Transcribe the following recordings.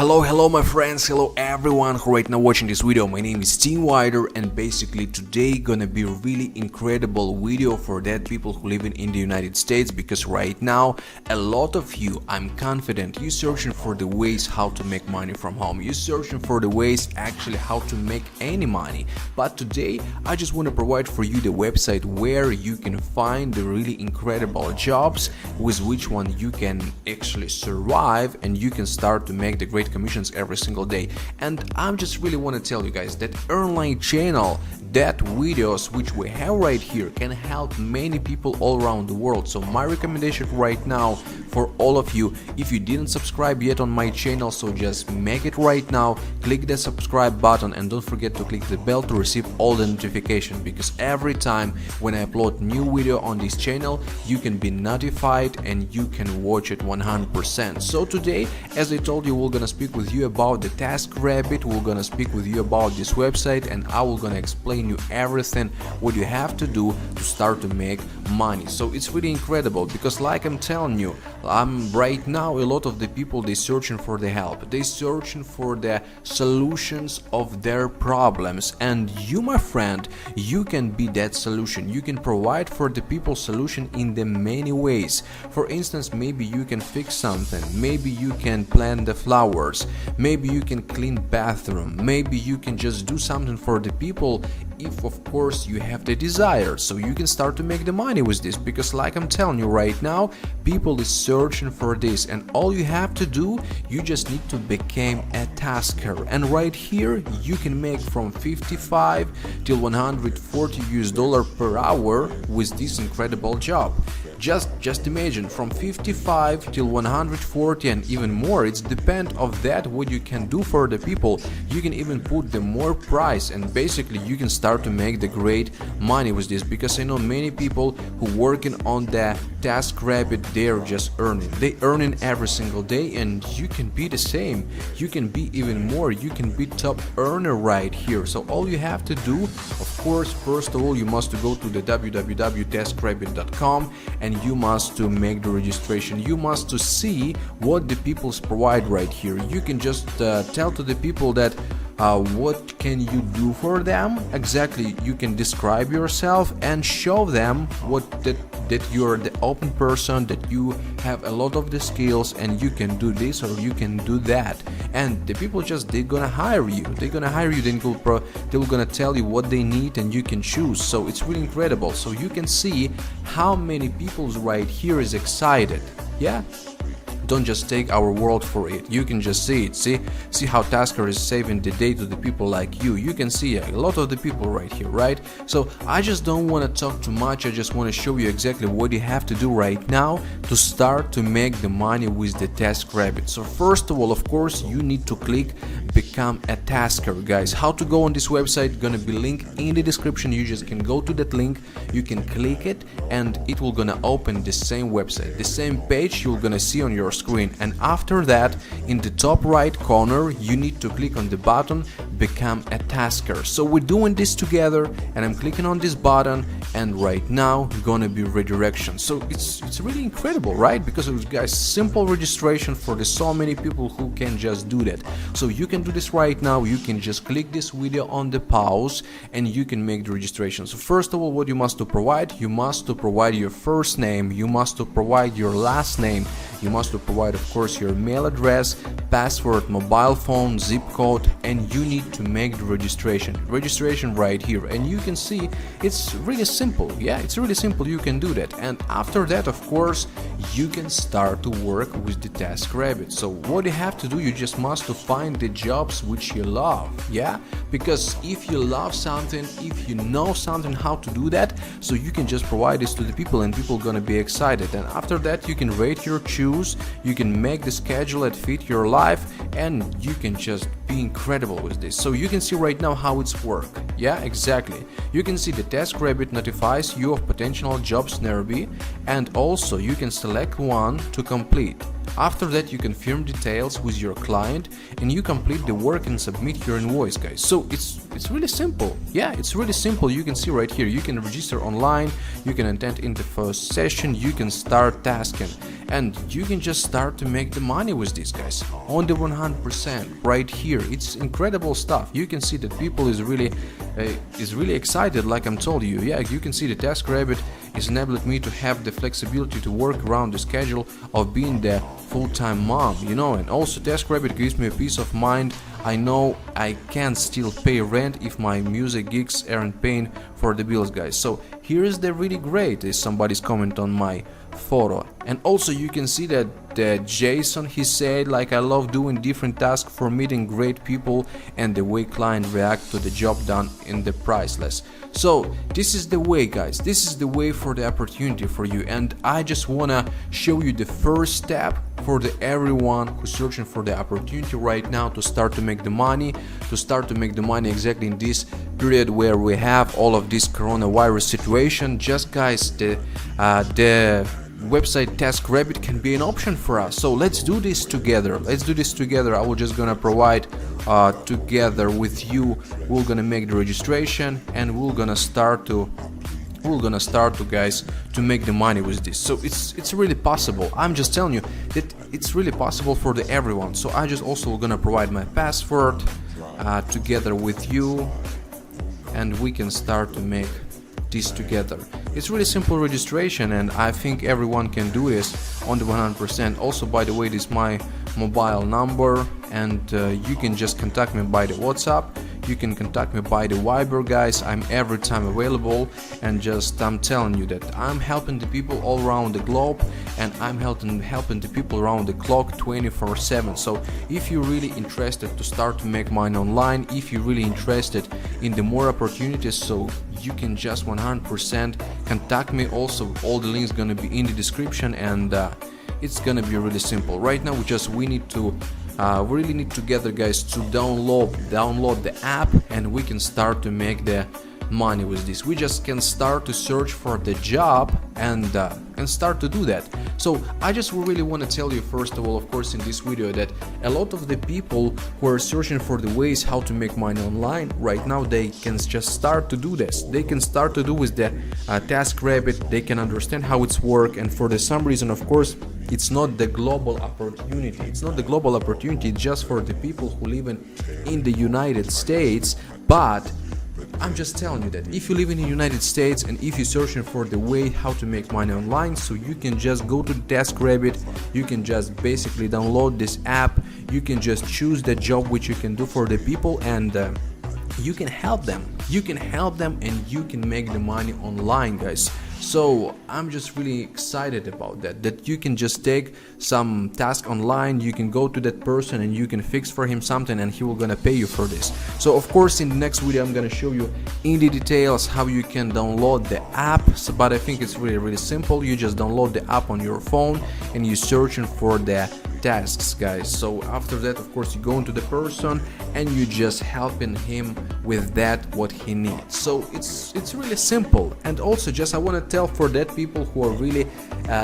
Hello my friends, hello everyone who right now watching this video. My name is Team Wider, and basically today gonna be a really incredible video for that people who live in the United States, because right now a lot of you, I'm confident, you searching for the ways how to make money from home. You searching for the ways actually how to make any money. But today I just want to provide for you the website where you can find the really incredible jobs with which one you can actually survive and you can start to make the great commissions every single day. And I'm just really want to tell you guys that online channel, that videos which we have right here can help many people all around the world. So my recommendation right now for all of you, if you didn't subscribe yet on my channel, so just make it right now, click the subscribe button and don't forget to click the bell to receive all the notifications, because every time when I upload new video on this channel you can be notified and you can watch it 100%. So today, as I told you, we're gonna speak with you about the TaskRabbit, we're gonna speak with you about this website, and I will gonna explain you everything what you have to do to start to make money. So it's really incredible, because like I'm telling you, right now a lot of the people, they searching for the help, they searching for the solutions of their problems, and you, my friend, you can be that solution. You can provide for the people solution in the many ways. For instance, maybe you can fix something, maybe you can plant the flowers, maybe you can clean bathroom, maybe you can just do something for the people, if of course you have the desire. So you can start to make the money with this, because like I'm telling you right now, people is searching for this, and all you have to do, you just need to become a tasker. And right here you can make from 55 till 140 US$ per hour with this incredible job. Just imagine, from 55 till 140 and even more. It's depend of that what you can do for the people. You can even put the more price, and basically you can start to make the great money with this, because I know many people who working on the TaskRabbit, they're just earning every single day, and you can be the same, you can be even more, you can be top earner right here. So all you have to do, of course, first of all, you must go to the www.taskrabbit.com and you must to make the registration. You must to see what the peoples provide right here. You can just tell to the people that what can you do for them exactly. You can describe yourself and show them that you're the open person, that you have a lot of the skills and you can do this or you can do that, and the people they're gonna hire you. They're gonna hire you, then they're gonna tell you what they need and you can choose. So it's really incredible. So you can see how many people right here is excited. Yeah, don't just take our word for it, you can just see it. See how Tasker is saving the day to the people like you. You can see a lot of the people right here, right? So I just don't want to talk too much, I just want to show you exactly what you have to do right now to start to make the money with the TaskRabbit. So first of all, of course, you need to click become a tasker. Guys, how to go on this website, gonna be link in the description. You just can go to that link, you can click it, and it will gonna open the same website, the same page you're gonna see on your screen. And after that, in the top right corner, you need to click on the button become a tasker. So we're doing this together, and I'm clicking on this button, and right now gonna be redirection. So it's really incredible, right? Because it was, guys, simple registration for the so many people who can just do that. So you can do this right now. You can just click this video on the pause and you can make the registration. So first of all, what you must to provide, you must to provide your first name, you must to provide your last name, you must to provide, of course, your mail address, password, mobile phone, zip code, and you need to make the registration right here. And you can see it's really simple. Yeah, it's really simple. You can do that, and after that, of course, you can start to work with the TaskRabbit. So what you have to do, you just must to find the jobs which you love. Yeah, because if you love something, if you know something how to do that, so you can just provide this to the people and people gonna be excited. And after that, you can rate your choose, you can make the schedule that fit your life, and you can just be incredible with this. So you can see right now how it's work. Yeah, exactly. You can see the TaskRabbit notifies you of potential jobs nearby, and also you can select one to complete. After that, you confirm details with your client and you complete the work and submit your invoice, guys. So it's really simple. Yeah, it's really simple. You can see right here, you can register online, you can attend in the first session, you can start tasking, and you can just start to make the money with these guys on the 100% right here. It's incredible stuff. You can see that people is really excited, like I'm told you. Yeah, you can see the TaskRabbit is enabled me to have the flexibility to work around the schedule of being the full-time mom, you know, and also TaskRabbit gives me a peace of mind. I know I can still pay rent if my music gigs aren't paying for the bills, guys. So here is the really great is somebody's comment on my photo. And also you can see that Jason, he said, like, I love doing different tasks for meeting great people and the way client react to the job done in the priceless. So this is the way, guys, this is the way for the opportunity for you, and I just wanna show you the first step for everyone who's searching for the opportunity right now to start to make the money, exactly in this period where we have all of this coronavirus situation. Just guys, the website TaskRabbit can be an option for us. So let's do this together. I will just gonna provide together with you. We're gonna make the registration and we're gonna start to guys to make the money with this. So it's really possible. I'm just telling you that it's really possible for everyone. So I just also gonna provide my password together with you, and we can start to make this together. It's really simple registration, and I think everyone can do this on the 100%. Also, by the way, this is my mobile number, and you can just contact me by the WhatsApp. You can contact me by the Viber, guys. I'm every time available, and just I'm telling you that I'm helping the people all around the globe, and I'm helping the people around the clock 24/7. So if you're really interested to start to make money online, if you're really interested in the more opportunities, so you can just 100% contact me. Also, all the links gonna be in the description, and it's gonna be really simple. Right now we really need together, guys, to download the app, and we can start to make the money with this. We just can start to search for the job and start to do that. So I just really want to tell you, first of all, of course, in this video, that a lot of the people who are searching for the ways how to make money online right now, they can just start to do this. They can start to do with the TaskRabbit. They can understand how it's work, and for some reason, of course, it's not the global opportunity. It's just for the people who live in the United States. But I'm just telling you that if you live in the United States and if you're searching for the way how to make money online, so you can just go to the TaskRabbit, you can just basically download this app, you can just choose the job which you can do for the people, and you can help them and you can make the money online, guys. So I'm just really excited about that you can just take some task online, you can go to that person and you can fix for him something, and he will gonna pay you for this. So of course in the next video I'm gonna show you in the details how you can download the app. But I think it's really simple. You just download the app on your phone and you're searching for the tasks, guys. So after that, of course, you go into the person and you just helping him with that what he needs. So it's really simple. And also, just I want to tell for that people who are really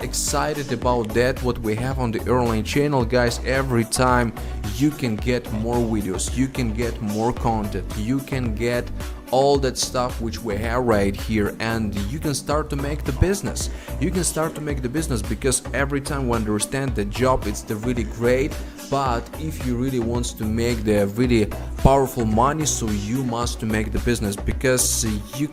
excited about that what we have on the Earning channel, guys. Every time you can get more videos, you can get more content, you can get all that stuff which we have right here, and you can start to make the business. Because every time we understand the job, it's the really great, but if you really wants to make the really powerful money, so you must to make the business, because you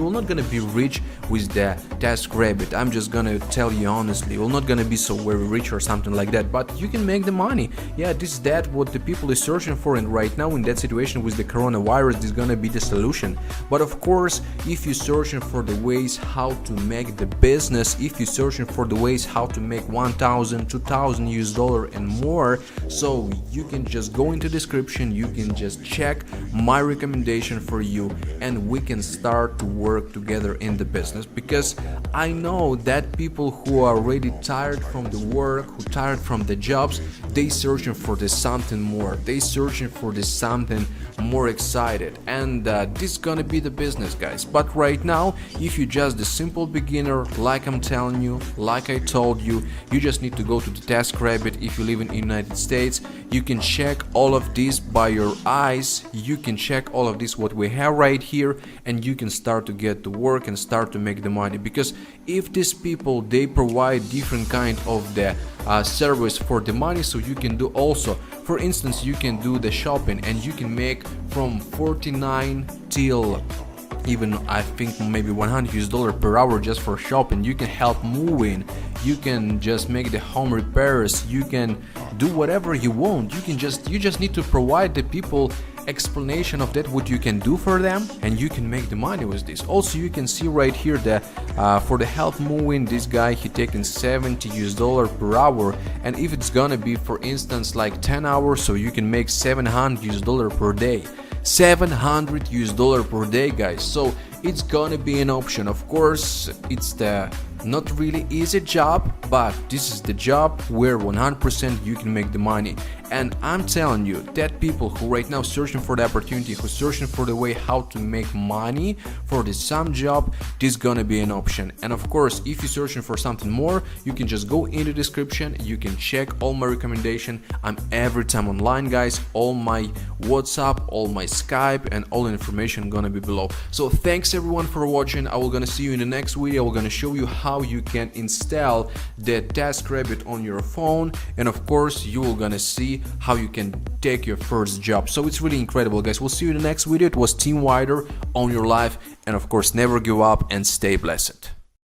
will not gonna be rich with the TaskRabbit. I'm just gonna tell you honestly, you're not gonna be so very rich or something like that, but you can make the money. Yeah, this is that what the people is searching for, and right now in that situation with the coronavirus, this is gonna be the solution. But of course, if you're searching for the ways how to make the business, if you're searching for the ways how to make 1,000, 2,000 US dollar and more. So you can just go into description, you can just check my recommendation for you, and we can start to work together in the business, because I know that people who are already tired from the work, who tired from the jobs, they searching for this something more, they searching for this something more excited, and this is gonna be the business, guys. But right now, if you're just a simple beginner, like I'm telling you, like I told you, you just need to go to the TaskRabbit. If you live in the United States, you can check all of this by your eyes, you can check all of this what we have right here, and you can start to get to work and start to make the money. Because if these people, they provide different kind of the service for the money, so you can do also, for instance, you can do the shopping and you can make from 49 till even I think maybe $100 per hour just for shopping. You can help moving, you can just make the home repairs, you can do whatever you want. You just need to provide the people explanation of that what you can do for them, and you can make the money with this. Also, you can see right here that for the help moving, this guy he taking $70 per hour, and if it's gonna be for instance like 10 hours, so you can make $700 per day. $700 per day, guys. So it's gonna be an option. Of course, it's the not really easy job, but this is the job where 100% you can make the money. And I'm telling you that people who right now searching for the opportunity, who searching for the way how to make money for the some job, this is gonna be an option. And of course, if you're searching for something more, you can just go in the description, you can check all my recommendation. I'm every time online, guys. All my WhatsApp, all my Skype, and all the information gonna be below. So thanks everyone for watching. I will gonna see you in the next video. I'm gonna show you how you can install the TaskRabbit on your phone, and of course you will gonna see how you can take your first job. So it's really incredible, guys. We'll see you in the next video. It was Team Wider, own your life, and of course never give up and stay blessed.